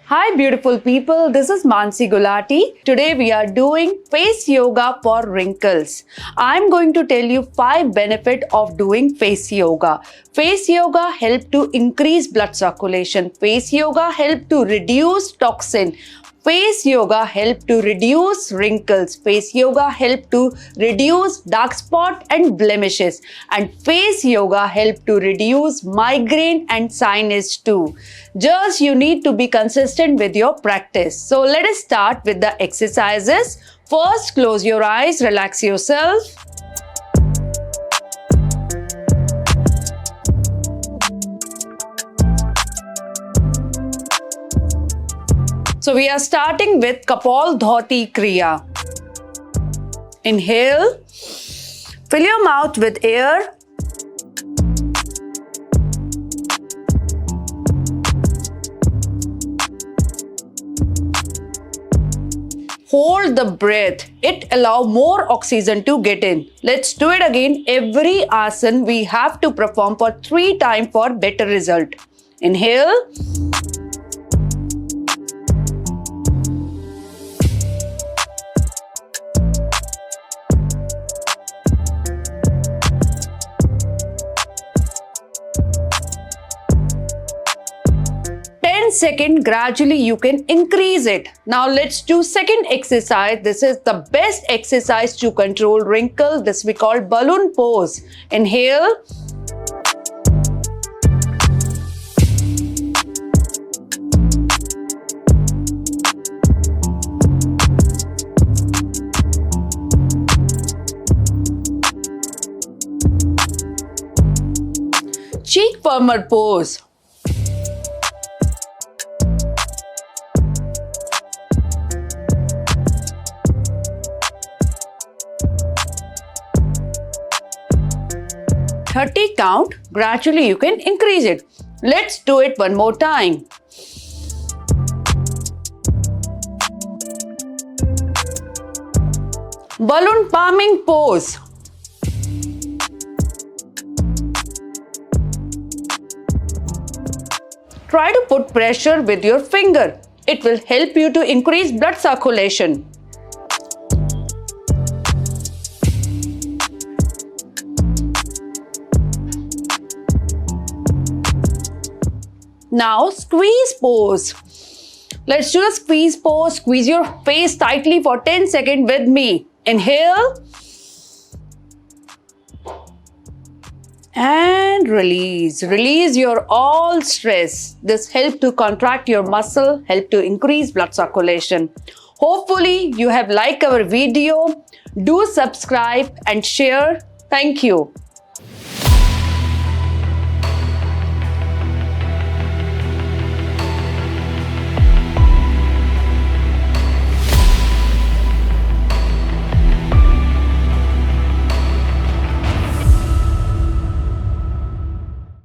Hi beautiful people, this is Mansi Gulati. Today we are doing face yoga for wrinkles. I'm going to tell you 5 benefits of doing face yoga. Face yoga help to increase blood circulation. Face yoga help to reduce toxin. Face yoga help to reduce wrinkles. Face yoga help to reduce dark spot and blemishes. And face yoga help to reduce migraine and sinus too. Just you need to be consistent with your practice. So let us start with the exercises. First, close your eyes, relax yourself. So we are starting with Kapal Dhoti Kriya. Inhale, fill your mouth with air. Hold the breath. It allows more oxygen to get in. Let's do it again. Every asana we have to perform for 3 times for better result. Inhale. 10 seconds, gradually you can increase it. Now let's do second exercise. This is the best exercise to control wrinkle. This we call balloon pose. Inhale. Cheek firmer pose. Count, gradually you can increase it. Let's do it one more time. Balloon palming pose. Try to put pressure with your finger. It will help you to increase blood circulation. Now squeeze pose. Let's do a squeeze pose. Squeeze your face tightly for 10 seconds with me. Inhale. And release. Release your all stress. This helps to contract your muscle, help to increase blood circulation. Hopefully you have liked our video. Do subscribe and share. Thank you.